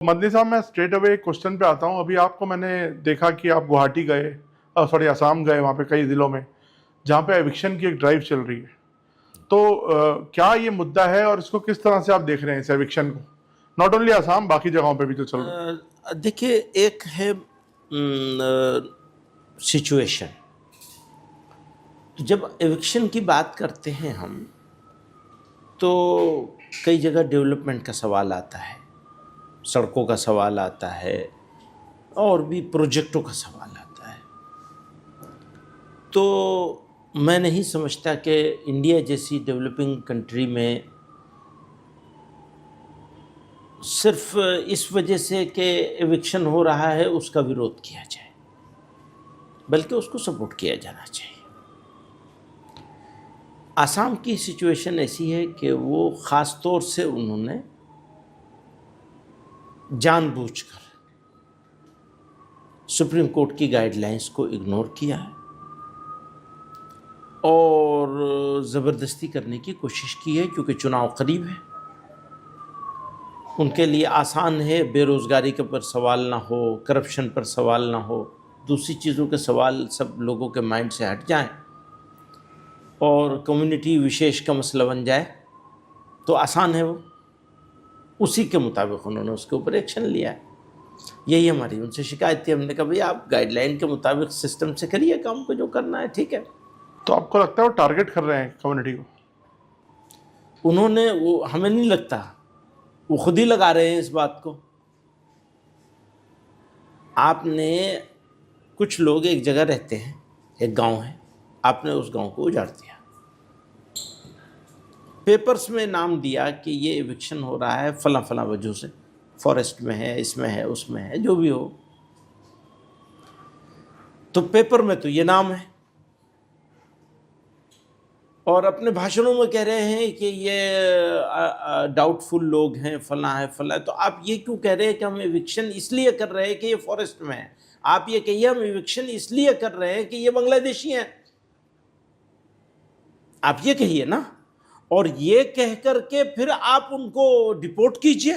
मदनी साहब, मैं straight away question पे आता हूँ। अभी आपको मैंने देखा कि आप गुवाहाटी गए, सॉरी असम गए, वहाँ पे कई ज़िलों में जहाँ पे एविक्शन की एक ड्राइव चल रही है। तो क्या ये मुद्दा है और इसको किस तरह से आप देख रहे हैं, इस एविक्शन को? नॉट ओनली असम, बाकी जगहों पे भी जो चल रहा है। देखिए, एक है सिचुएशन। जब एविक्शन की बात करते हैं हम, तो कई जगह डेवलपमेंट का सवाल आता है, सड़कों का सवाल आता है और भी प्रोजेक्टों का सवाल आता है। तो मैं नहीं समझता कि इंडिया जैसी डेवलपिंग कंट्री में सिर्फ इस वजह से कि एविक्शन हो रहा है उसका विरोध किया जाए, बल्कि उसको सपोर्ट किया जाना चाहिए। आसाम की सिचुएशन ऐसी है कि वो ख़ास तौर से उन्होंने जानबूझकर सुप्रीम कोर्ट की गाइडलाइंस को इग्नोर किया है और ज़बरदस्ती करने की कोशिश की है, क्योंकि चुनाव करीब है। उनके लिए आसान है बेरोज़गारी के पर सवाल ना हो, करप्शन पर सवाल ना हो, दूसरी चीज़ों के सवाल सब लोगों के माइंड से हट जाएं और कम्युनिटी विशेष का मसला बन जाए, तो आसान है वो। उसी के मुताबिक उन्होंने उसके ऊपर एक्शन लिया है। यही हमारी उनसे शिकायत थी। हमने कहा भाई आप गाइडलाइन के मुताबिक सिस्टम से करिए काम को, जो करना है ठीक है। तो आपको लगता है वो टारगेट कर रहे हैं कम्युनिटी को? उन्होंने, वो हमें नहीं लगता, वो खुद ही लगा रहे हैं इस बात को। आपने, कुछ लोग एक जगह रहते हैं, एक गांव है, आपने उस गांव को उजाड़ दिया, पेपर्स में नाम दिया कि ये एविक्शन हो रहा है फला फला वजह से, फॉरेस्ट में है, इसमें है, उसमें है, जो भी हो। तो पेपर में तो ये नाम है और अपने भाषणों में कह रहे हैं कि ये डाउटफुल लोग हैं, फला है फला है। तो आप ये क्यों कह रहे हैं कि हम एविक्शन इसलिए कर रहे हैं कि ये फॉरेस्ट में है? आप ये कहिए हम एविक्शन इसलिए कर रहे हैं कि ये बांग्लादेशी हैं, आप ये कहिए ना। और ये कह करके फिर आप उनको डिपोर्ट कीजिए।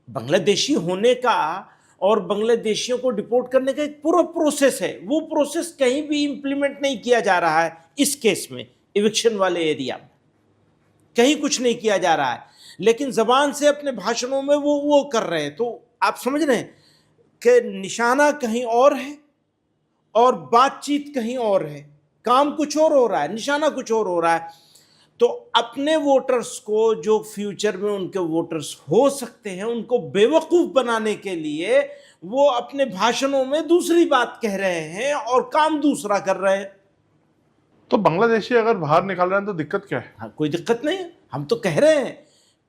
बांग्लादेशी होने का और बांग्लादेशियों को डिपोर्ट करने का एक पूरा प्रोसेस है, वो प्रोसेस कहीं भी इंप्लीमेंट नहीं किया जा रहा है। इस केस में इविक्शन वाले एरिया में कहीं कुछ नहीं किया जा रहा है, लेकिन जबान से अपने भाषणों में वो कर रहे हैं। तो आप समझ रहे हैं कि निशाना कहीं और है और बातचीत कहीं और है, काम कुछ और हो रहा है, निशाना कुछ और हो रहा है। तो अपने वोटर्स को, जो फ्यूचर में उनके वोटर्स हो सकते हैं, उनको बेवकूफ बनाने के लिए वो अपने भाषणों में दूसरी बात कह रहे हैं और काम दूसरा कर रहे हैं। तो बांग्लादेशी अगर बाहर निकाल रहे हैं तो दिक्कत क्या है? हाँ, कोई दिक्कत नहीं है। हम तो कह रहे हैं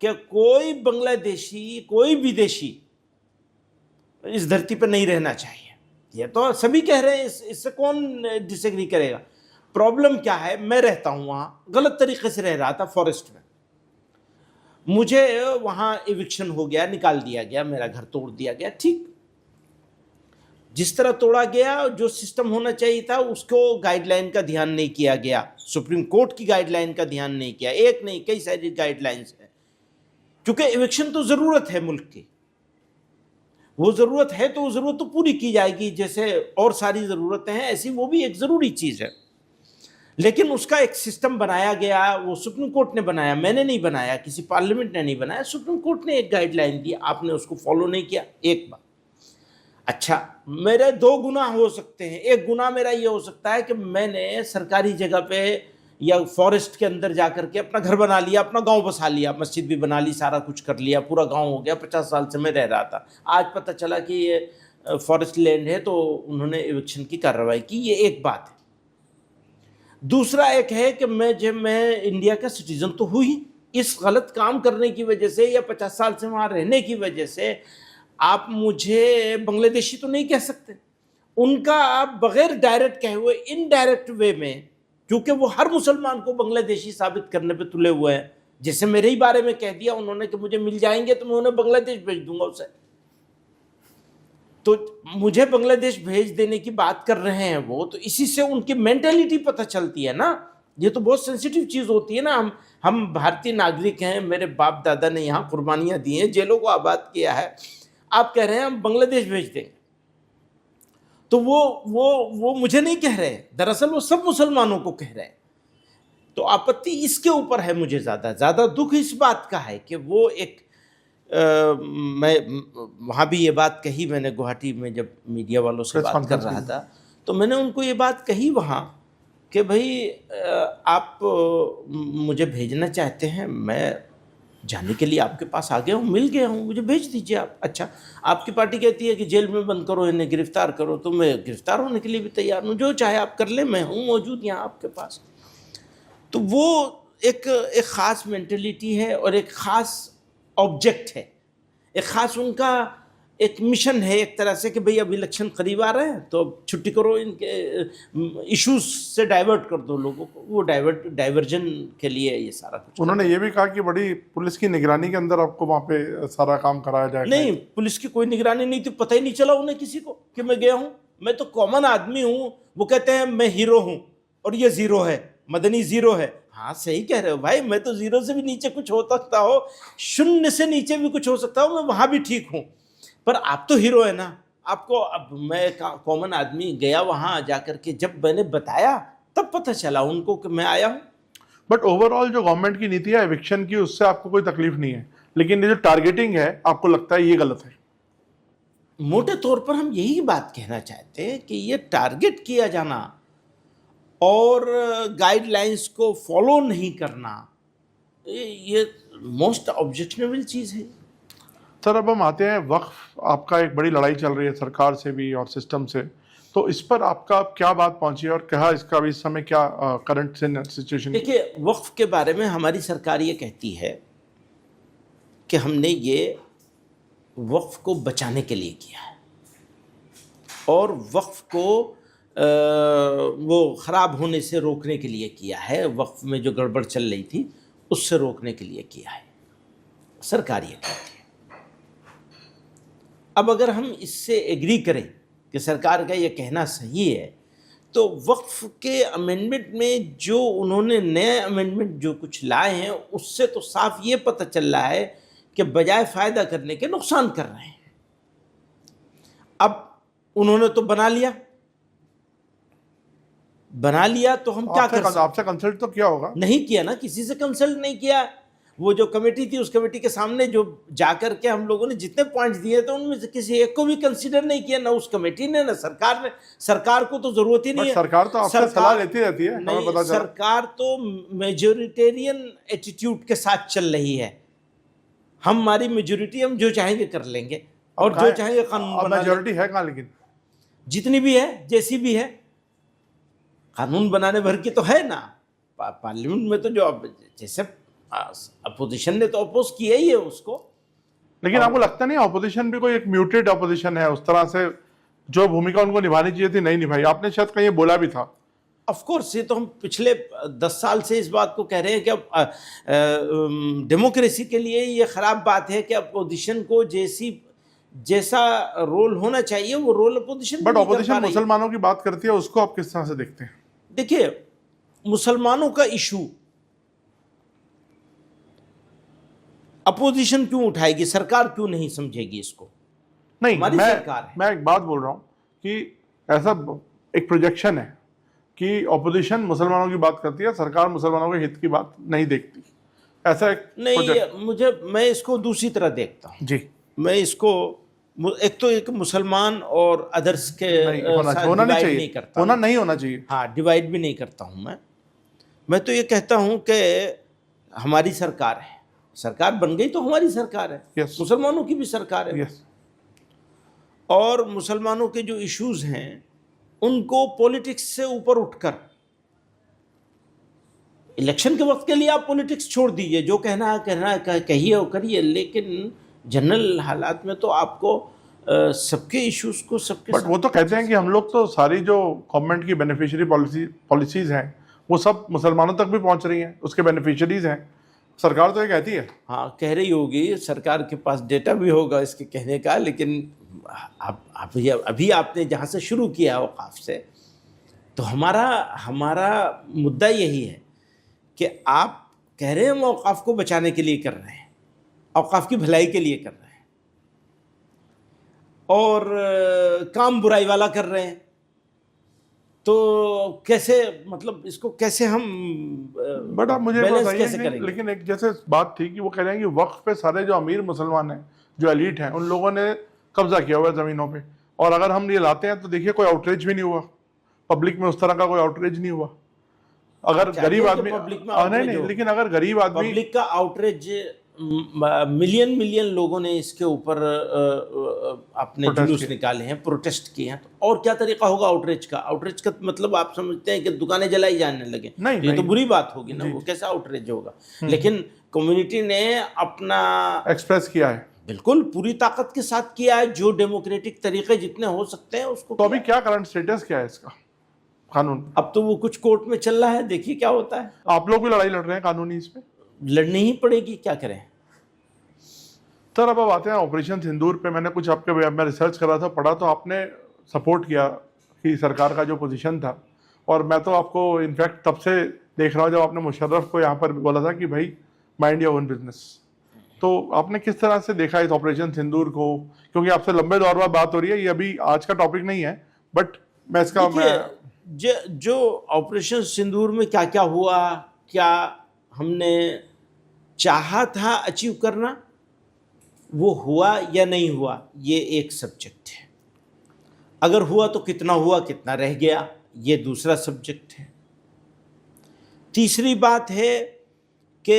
कि कोई बांग्लादेशी, कोई विदेशी इस धरती पर नहीं रहना चाहिए। ये तो सभी कह रहे हैं, इससे कौन डिसएग्री करेगा? प्रॉब्लम क्या है? मैं रहता हूं वहां, गलत तरीके से रह रहा था फॉरेस्ट में, मुझे वहां एविक्शन हो गया, निकाल दिया गया, मेरा घर तोड़ दिया गया। ठीक, जिस तरह तोड़ा गया, जो सिस्टम होना चाहिए था उसको गाइडलाइन का ध्यान नहीं किया गया, सुप्रीम कोर्ट की गाइडलाइन का ध्यान नहीं किया। एक नहीं, कई सारी गाइडलाइंस है, क्योंकि एविक्शन तो जरूरत है मुल्क की। वो जरूरत है तो वो जरूरत तो पूरी की जाएगी, जैसे और सारी जरूरतें हैं ऐसी वो भी एक जरूरी चीज है। लेकिन उसका एक सिस्टम बनाया गया, वो सुप्रीम कोर्ट ने बनाया, मैंने नहीं बनाया, किसी पार्लियामेंट ने नहीं बनाया, सुप्रीम कोर्ट ने एक गाइडलाइन दी, आपने उसको फॉलो नहीं किया। एक बात, अच्छा, मेरे दो गुना हो सकते हैं। एक गुना मेरा ये हो सकता है कि मैंने सरकारी जगह पे या फॉरेस्ट के अंदर जाकर के अपना घर बना लिया, अपना गांव बसा लिया, मस्जिद भी बना ली, सारा कुछ कर लिया, पूरा गांव हो गया। 50 साल से मैं रह रहा था, आज पता चला कि ये फॉरेस्ट लैंड है, तो उन्होंने एविक्शन की कार्रवाई की। ये एक बात है। दूसरा एक है कि मैं इंडिया का सिटीजन तो हुई, इस गलत काम करने की वजह से या 50 साल से वहां रहने की वजह से आप मुझे बांग्लादेशी तो नहीं कह सकते। उनका आप बगैर डायरेक्ट कहे हुए इनडायरेक्ट वे में, क्योंकि वो हर मुसलमान को बांग्लादेशी साबित करने पे तुले हुए हैं। जैसे मेरे ही बारे में कह दिया उन्होंने कि मुझे मिल जाएंगे तो मैं उन्हें बांग्लादेश भेज दूंगा उसे। तो मुझे बांग्लादेश भेज देने की बात कर रहे हैं वो, तो इसी से उनकी मेंटेलिटी पता चलती है ना। ये तो बहुत सेंसिटिव चीज़ होती है ना। हम भारतीय नागरिक हैं, मेरे बाप दादा ने यहाँ कुर्बानियाँ दी हैं, जेलों को आबाद किया है, आप कह रहे हैं हम बांग्लादेश भेज देंगे, तो वो मुझे नहीं कह रहे, दरअसल वो सब मुसलमानों को कह रहे हैं। तो आपत्ति इसके ऊपर है, मुझे ज़्यादा दुख इस बात का है कि वो एक मैं वहाँ भी ये बात कही, मैंने गुवाहाटी में जब मीडिया वालों से प्रेस बात कर कॉन्फ्रेंस रहा की। था तो मैंने उनको ये बात कही वहाँ कि भाई आप मुझे भेजना चाहते हैं, मैं जाने के लिए आपके पास आ गया हूँ, मिल गया हूँ, मुझे भेज दीजिए आप। अच्छा, आपकी पार्टी कहती है कि जेल में बंद करो, इन्हें गिरफ्तार करो, तो मैं गिरफ्तार होने के लिए भी तैयार हूँ, जो चाहे आप कर लें, मैं हूँ मौजूद यहाँ आपके पास। तो वो एक ख़ास मेंटेलिटी है और एक ख़ास ऑब्जेक्ट है, एक ख़ास उनका एक मिशन है एक तरह से कि भाई अब इलेक्शन करीब आ रहे हैं तो अब छुट्टी करो, इनके इश्यूज से डाइवर्ट कर दो लोगों को, वो डाइवर्जन के लिए ये सारा कुछ। उन्होंने ये भी कहा कि बड़ी पुलिस की निगरानी के अंदर आपको वहाँ पे सारा काम कराया जाएगा। नहीं, पुलिस की कोई निगरानी नहीं थी, पता ही नहीं चला उन्हें किसी को कि मैं गया हूँ। मैं तो कॉमन आदमी हूँ, वो कहते हैं मैं हीरो हूँ और ये जीरो है, मदनी जीरो है। हाँ सही कह रहे हो भाई, मैं तो जीरो से भी नीचे कुछ हो सकता हो, शून्य से नीचे भी कुछ हो सकता हो, मैं वहाँ भी ठीक हूँ, पर आप तो हीरो है ना। आपको अब मैं कॉमन आदमी गया वहाँ जाकर के, जब मैंने बताया तब पता चला उनको कि मैं आया हूँ। बट ओवरऑल जो गवर्नमेंट की नीति है एविक्शन की, उससे आपको कोई तकलीफ नहीं है, लेकिन ये जो टारगेटिंग है आपको लगता है ये गलत है? मोटे तौर पर हम यही बात कहना चाहते हैं कि ये टारगेट किया जाना और गाइडलाइंस को फॉलो नहीं करना, ये मोस्ट ऑब्जेक्शनेबल चीज़ है। सर अब हम आते हैं वक्फ, आपका एक बड़ी लड़ाई चल रही है सरकार से भी और सिस्टम से, तो इस पर आपका क्या बात पहुंची है और क्या इसका भी इस समय क्या करंट सिचुएशन? देखिए, वक्फ के बारे में हमारी सरकार ये कहती है कि हमने ये वक्फ को बचाने के लिए किया है और वक्फ को वो ख़राब होने से रोकने के लिए किया है, वक्फ में जो गड़बड़ चल रही थी उससे रोकने के लिए किया है, सरकार ये कहती है। अब अगर हम इससे एग्री करें कि सरकार का ये कहना सही है, तो वक्फ के अमेंडमेंट में जो उन्होंने नए अमेंडमेंट जो कुछ लाए हैं उससे तो साफ ये पता चल रहा है कि बजाय फ़ायदा करने के नुकसान कर रहे हैं। अब उन्होंने तो बना लिया तो हम क्या कर सकते? आपसे कंसल्ट तो किया होगा? नहीं किया ना, किसी से कंसल्ट नहीं किया। वो जो कमेटी थी उस कमेटी के सामने जो जाकर के हम लोगों ने जितने पॉइंट्स दिए थे उनमें से किसी एक को भी कंसीडर नहीं किया, ना उस कमेटी ने ना सरकार ने। सरकार को तो जरूरत ही नहीं है, सरकार तो आपसे सलाह लेती रहती है, हमें पता चला। सरकार तो मेजोरिटेरियन एटीट्यूड के साथ चल रही है। हमारी मेजोरिटी, हम जो चाहेंगे कर लेंगे और जो चाहेंगे कानून बना लेंगे। मेजोरिटी है कहाँ? लेकिन जितनी भी है, जैसी भी है, कानून बनाने भर की तो है ना। पार्लियामेंट में तो जो जैसे अपोजिशन ने तो अपोज किया ही है उसको। लेकिन आपको लगता नहीं ऑपोजिशन भी कोई एक म्यूटेड ऑपोजिशन है? उस तरह से जो भूमिका उनको निभानी चाहिए थी नहीं निभाई, आपने शायद कहीं बोला भी था। ऑफ कोर्स, ये तो हम पिछले 10 साल से इस बात को कह रहे हैं कि अब डेमोक्रेसी के लिए ये ख़राब बात है कि अपोजिशन को जैसा रोल होना चाहिए वो रोल अपोजिशन। बट अपोजिशन मुसलमानों की बात करती है, उसको आप किस तरह से देखते हैं? देखिए, मुसलमानों का इशू अपोजिशन क्यों उठाएगी, सरकार क्यों नहीं समझेगी इसको? नहीं, हमारी सरकार है। मैं एक बात बोल रहा हूँ कि ऐसा एक प्रोजेक्शन है कि ऑपोजिशन मुसलमानों की बात करती है, सरकार मुसलमानों के हित की बात नहीं देखती, ऐसा एक नहीं। मैं इसको दूसरी तरह देखता हूँ जी। मैं इसको एक तो एक मुसलमान और अदर्स के होना नहीं चाहिए, नहीं होना चाहिए। हाँ, डिवाइड भी नहीं करता हूँ मैं तो ये कहता हूँ कि हमारी सरकार है, सरकार बन गई तो हमारी सरकार है। yes. मुसलमानों की भी सरकार है। yes. और मुसलमानों के जो इश्यूज हैं उनको पॉलिटिक्स से ऊपर उठकर, इलेक्शन के वक्त के लिए आप पॉलिटिक्स छोड़ दीजिए, जो कहना है कहिए और करिए, लेकिन जनरल हालात में तो आपको सबके इश्यूज को सबके। बट वो तो कहते हैं कि हम लोग तो सारी जो गवर्नमेंट की बेनिफिशियरी पॉलिसीज हैं वो सब मुसलमानों तक भी पहुंच रही हैं, उसके बेनिफिशियरीज हैं, सरकार तो ये कहती है। हाँ, कह रही होगी, सरकार के पास डेटा भी होगा इसके कहने का, लेकिन अभी आपने जहाँ से शुरू किया औकाफ से, तो हमारा मुद्दा यही है कि आप कह रहे हैं हम औकाफ को बचाने के लिए कर रहे हैं, औकाफ की भलाई के लिए कर रहे हैं, और काम बुराई वाला कर रहे हैं। तो कैसे, मतलब इसको कैसे हम बट आप मुझे बैलेंस बताइए कैसे कि करेंगे? लेकिन एक जैसे बात थी कि वो कह रहे हैं कि वक्फ पे सारे जो अमीर मुसलमान हैं, जो एलीट हैं, उन लोगों ने कब्जा किया हुआ है ज़मीनों पे, और अगर हम ये लाते हैं तो देखिए कोई आउटरीच भी नहीं हुआ पब्लिक में, उस तरह का कोई आउटरीच नहीं हुआ। अगर आप गरीब चाहते हैं कि आदमी पब्लिक में नहीं आउटरीच नहीं, हो? लेकिन अगर गरीब आदमी, पब्लिक का आउटरीच, मिलियन मिलियन लोगों ने इसके ऊपर अपने प्रोटेस्ट जुलूस किया। निकाले हैं, प्रोटेस्ट किए हैं, तो और क्या तरीका होगा आउटरीच का? आउटरीच का मतलब आप समझते हैं कि दुकानें जलाई जाने लगे? नहीं तो ये तो नहीं, बुरी बात होगी ना, जी वो कैसा आउटरीच होगा? लेकिन कम्युनिटी ने अपना एक्सप्रेस किया है। बिल्कुल पूरी ताकत के साथ किया है, जो डेमोक्रेटिक तरीके जितने हो सकते हैं उसको तो अभी किया। क्या करंट स्टेटस क्या है इसका कानून? अब तो वो कुछ कोर्ट में चल रहा है, देखिए क्या होता है। आप लोग भी लड़ाई लड़ रहे हैं कानूनी इस पे? लड़नी ही पड़ेगी, क्या करें। सर अब आते हैं ऑपरेशन सिंदूर पे। मैंने कुछ आपके मैं रिसर्च कर रहा था, पढ़ा, तो आपने सपोर्ट किया कि सरकार का जो पोजीशन था, और मैं तो आपको इनफैक्ट तब से देख रहा हूँ जब आपने मुशर्रफ को यहाँ पर बोला था कि भाई माइंड योर ओन बिजनेस। तो आपने किस तरह से देखा इस ऑपरेशन सिंदूर को? क्योंकि आपसे लंबे दौर बाद बात हो रही है, ये अभी आज का टॉपिक नहीं है, बट मैं इसका जो ऑपरेशन सिंदूर में क्या क्या हुआ, क्या हमने चाहा था अचीव करना, वो हुआ या नहीं हुआ, ये एक सब्जेक्ट है। अगर हुआ तो कितना हुआ, कितना रह गया, ये दूसरा सब्जेक्ट है। तीसरी बात है कि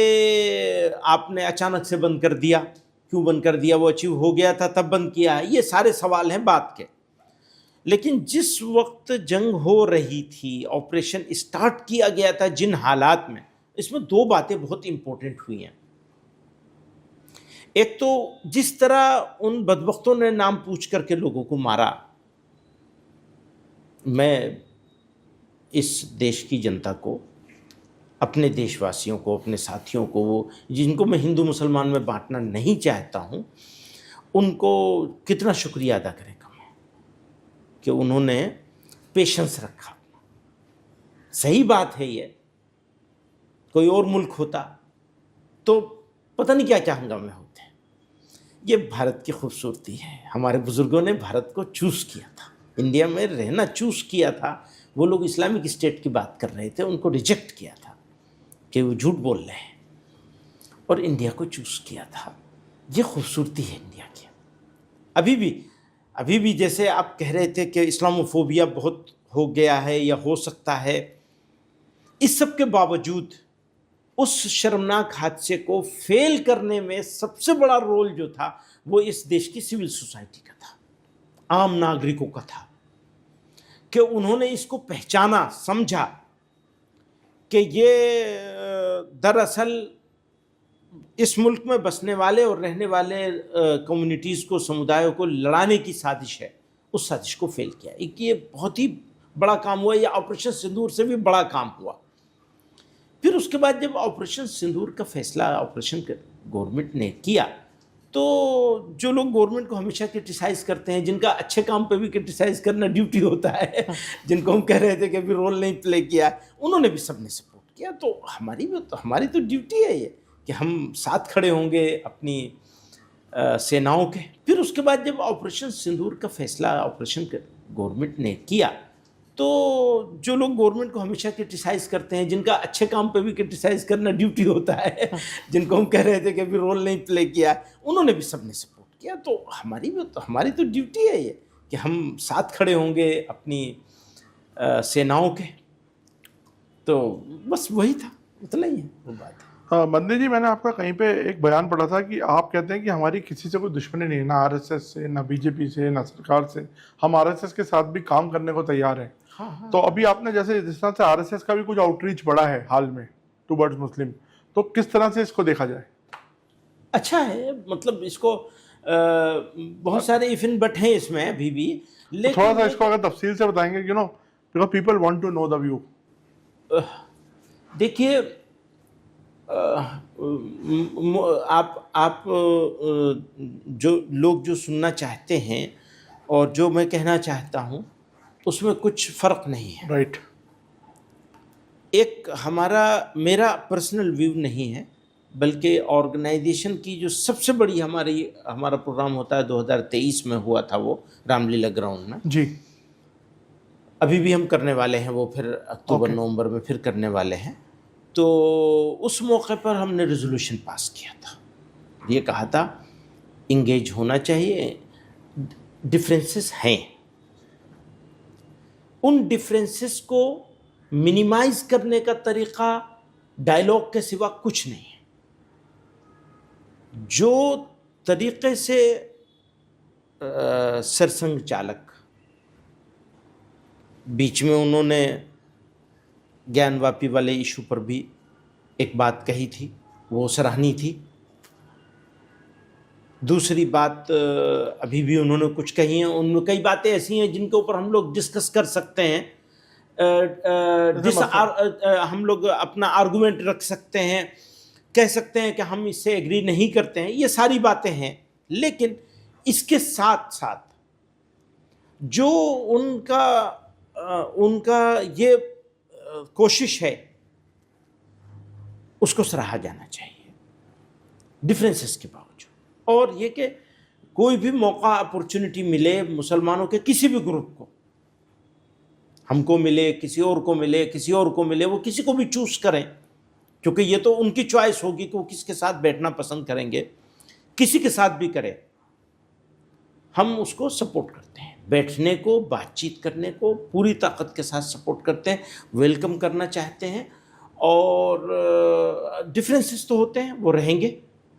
आपने अचानक से बंद कर दिया, क्यों बंद कर दिया? वो अचीव हो गया था तब बंद किया है, ये सारे सवाल हैं बात के। लेकिन जिस वक्त जंग हो रही थी, ऑपरेशन स्टार्ट किया गया था, जिन हालात में, इसमें दो बातें बहुत इंपॉर्टेंट हुई हैं। एक तो जिस तरह उन बदबख्तों ने नाम पूछ करके लोगों को मारा, मैं इस देश की जनता को, अपने देशवासियों को, अपने साथियों को, जिनको मैं हिंदू मुसलमान में बांटना नहीं चाहता हूँ, उनको कितना शुक्रिया अदा करें कम है कि उन्होंने पेशेंस रखा। सही बात है, ये कोई और मुल्क होता तो पता नहीं क्या क्या हंगामे होते। ये भारत की खूबसूरती है, हमारे बुजुर्गों ने भारत को चूज़ किया था, इंडिया में रहना चूज़ किया था। वो लोग इस्लामिक स्टेट की बात कर रहे थे, उनको रिजेक्ट किया था कि वो झूठ बोल रहे हैं, और इंडिया को चूज़ किया था। ये खूबसूरती है इंडिया की। अभी भी जैसे आप कह रहे थे कि इस्लामोफोबिया बहुत हो गया है या हो सकता है, इस सब के बावजूद उस शर्मनाक हादसे को फेल करने में सबसे बड़ा रोल जो था वो इस देश की सिविल सोसाइटी का था, आम नागरिकों का था, कि उन्होंने इसको पहचाना, समझा कि ये दरअसल इस मुल्क में बसने वाले और रहने वाले कम्युनिटीज़ को, समुदायों को लड़ाने की साजिश है। उस साजिश को फेल किया। एक ये बहुत ही बड़ा काम हुआ, या ऑपरेशन सिंदूर से भी बड़ा काम हुआ। फिर उसके बाद जब ऑपरेशन सिंदूर का फैसला ऑपरेशन गवर्नमेंट ने किया, तो जो लोग गवर्नमेंट को हमेशा क्रिटिसाइज़ करते हैं, जिनका अच्छे काम पे भी क्रिटिसाइज़ करना ड्यूटी होता है, जिनको हम कह रहे थे कि अभी रोल नहीं प्ले किया, उन्होंने भी सबने सपोर्ट किया। तो हमारी तो ड्यूटी है ये कि हम साथ खड़े होंगे अपनी सेनाओं के। फिर उसके बाद जब ऑपरेशन सिंदूर का फैसला ऑपरेशन गवर्नमेंट ने किया, तो जो लोग गवर्नमेंट को हमेशा क्रिटिसाइज़ करते हैं, जिनका अच्छे काम पे भी क्रिटिसाइज़ करना ड्यूटी होता है, जिनको हम कह रहे थे कि अभी रोल नहीं प्ले किया, उन्होंने भी सबने सपोर्ट किया। तो हमारी तो ड्यूटी है ये कि हम साथ खड़े होंगे अपनी सेनाओं के। तो बस वही था, उतना ही है वो बात। बंदे जी, मैंने आपका कहीं पे एक बयान पढ़ा था कि आप कहते हैं कि हमारी किसी से कोई दुश्मनी नहीं है, ना आरएसएस से, ना बीजेपी से, ना सरकार से। हम आरएसएस के साथ भी काम करने को तैयार हैं। हाँ। तो अभी आपने जैसे जिस तरह से आरएसएस का भी कुछ आउटरीच बढ़ा है हाल में टुवर्ड्स मुस्लिम, तो किस तरह से इसको देखा जाए? अच्छा है, मतलब इसको बहुत सारे इफ इन बट हैं इसमें अभी भी, लेकिन थोड़ा सा इसको अगर तफसील से बताएंगे, because people want to know the view. देखिए, आप जो लोग जो सुनना चाहते हैं और जो मैं कहना चाहता हूँ, उसमें कुछ फ़र्क नहीं है। राइट। एक मेरा पर्सनल व्यू नहीं है, बल्कि ऑर्गेनाइजेशन की जो सबसे बड़ी हमारा प्रोग्राम होता है 2023 में हुआ था, वो रामलीला ग्राउंड में। जी। अभी भी हम करने वाले हैं वो, फिर अक्टूबर नवंबर में फिर करने वाले हैं। तो उस मौके पर हमने रेजोल्यूशन पास किया था, ये कहा था इंगेज होना चाहिए, डिफरेंसेस हैं, उन डिफरेंसेस को मिनिमाइज करने का तरीका डायलॉग के सिवा कुछ नहीं है। जो तरीके से सरसंघ चालक बीच में उन्होंने ज्ञानवापी वाले इशू पर भी एक बात कही थी, वो सराहनीय थी। दूसरी बात अभी भी उन्होंने कुछ कही हैं, उनमें कई बातें ऐसी हैं जिनके ऊपर हम लोग डिस्कस कर सकते हैं, हम लोग अपना आर्गुमेंट रख सकते हैं, कह सकते हैं कि हम इससे एग्री नहीं करते हैं, ये सारी बातें हैं। लेकिन इसके साथ साथ जो उनका ये कोशिश है उसको सराहा जाना चाहिए डिफरेंसेस के बावजूद। और ये कि कोई भी मौका अपॉर्चुनिटी मिले मुसलमानों के किसी भी ग्रुप को, हमको मिले, किसी और को मिले, किसी और को मिले, वो किसी को भी चूज करें, क्योंकि ये तो उनकी चॉइस होगी कि वो किसके साथ बैठना पसंद करेंगे, किसी के साथ भी करें, हम उसको सपोर्ट करते हैं। बैठने को, बातचीत करने को पूरी ताकत के साथ सपोर्ट करते हैं, वेलकम करना चाहते हैं। और डिफरेंसेस तो होते हैं, वो रहेंगे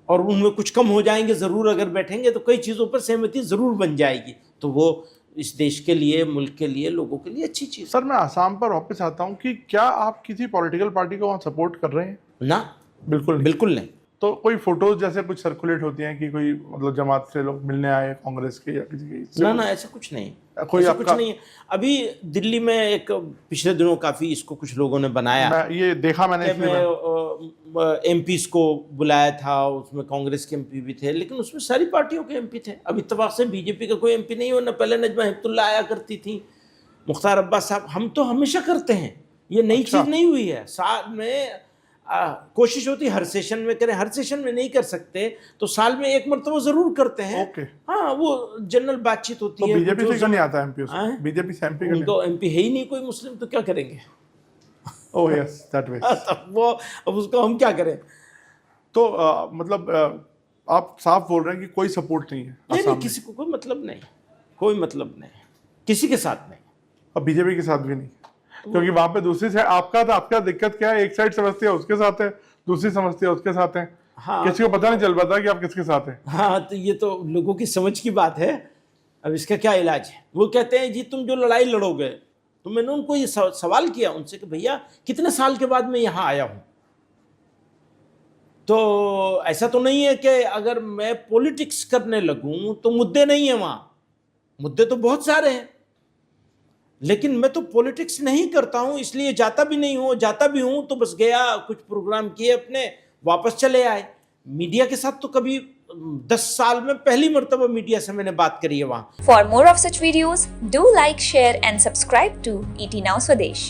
और उनमें कुछ कम हो जाएंगे ज़रूर। अगर बैठेंगे तो कई चीज़ों पर सहमति ज़रूर बन जाएगी, तो वो इस देश के लिए, मुल्क के लिए, लोगों के लिए अच्छी चीज़। सर मैं आसाम पर वापस आता हूँ कि क्या आप किसी पॉलिटिकल पार्टी को वहाँ सपोर्ट कर रहे हैं? ना, बिल्कुल नहीं। तो कोई फोटोज जैसे कुछ सर्कुलेट होती हैं कि कोई मतलब जमात से लोग मिलने आए कांग्रेस के या किसी के? ना, ऐसा कुछ नहीं, कोई ऐसा आपका कुछ नहीं है। अभी दिल्ली में एक पिछले दिनों काफ़ी इसको कुछ लोगों ने बनाया, ये देखा मैंने, एमपीज को बुलाया था, उसमें कांग्रेस के एमपी भी थे, लेकिन उसमें सारी पार्टियों के एमपी थे। अब इत्तेफाक से बीजेपी का कोई एमपी नहीं हो ना, पहले नजमा हेपतुल्ला आया करती थी, मुख्तार अब्बास साहब। हम तो हमेशा करते हैं, ये नई चीज़ नहीं हुई है। साल में कोशिश होती है हर सेशन में करें, हर सेशन में नहीं कर सकते तो साल में एक मरतबा जरूर करते हैं। हाँ, वो जनरल बातचीत होती है। बीजेपी से क्यों नहीं आता एमपी? बीजेपी से एमपी उनको एमपी है ही नहीं कोई मुस्लिम, तो क्या करेंगे? Oh yes, that way. वो अब उसको हम क्या करें? तो मतलब आप साफ बोल रहे हैं कि कोई सपोर्ट नहीं है? नहीं, किसी को कोई मतलब नहीं, कोई मतलब नहीं, किसी के साथ नहीं। अब बीजेपी के साथ भी नहीं, क्योंकि वहां पे दूसरी साइड आपका दिक्कत क्या है? एक साइड समझती है उसके साथ है, दूसरी समझती है उसके साथ है। हाँ, किसी को पता नहीं चल पाता कि आप किसके साथ हैं। हाँ, तो ये तो लोगों की समझ की बात है। अब इसका क्या इलाज है? वो कहते हैं जी तुम जो लड़ाई लड़ोगे, तो मैंने उनको ये सवाल किया उनसे कि भैया कितने साल के बाद मैं यहाँ आया हूँ, तो ऐसा तो नहीं है कि अगर मैं पॉलिटिक्स करने लगूं तो मुद्दे नहीं है, वहाँ मुद्दे तो बहुत सारे हैं, लेकिन मैं तो पॉलिटिक्स नहीं करता हूं, इसलिए जाता भी नहीं हूं। जाता भी हूं तो बस गया, कुछ प्रोग्राम किए, अपने वापस चले आए। मीडिया के साथ तो कभी 10 साल में पहली मर्तबा मीडिया से मैंने बात करी है वहां। For more of such videos do like, share and subscribe to ET Now Swadesh।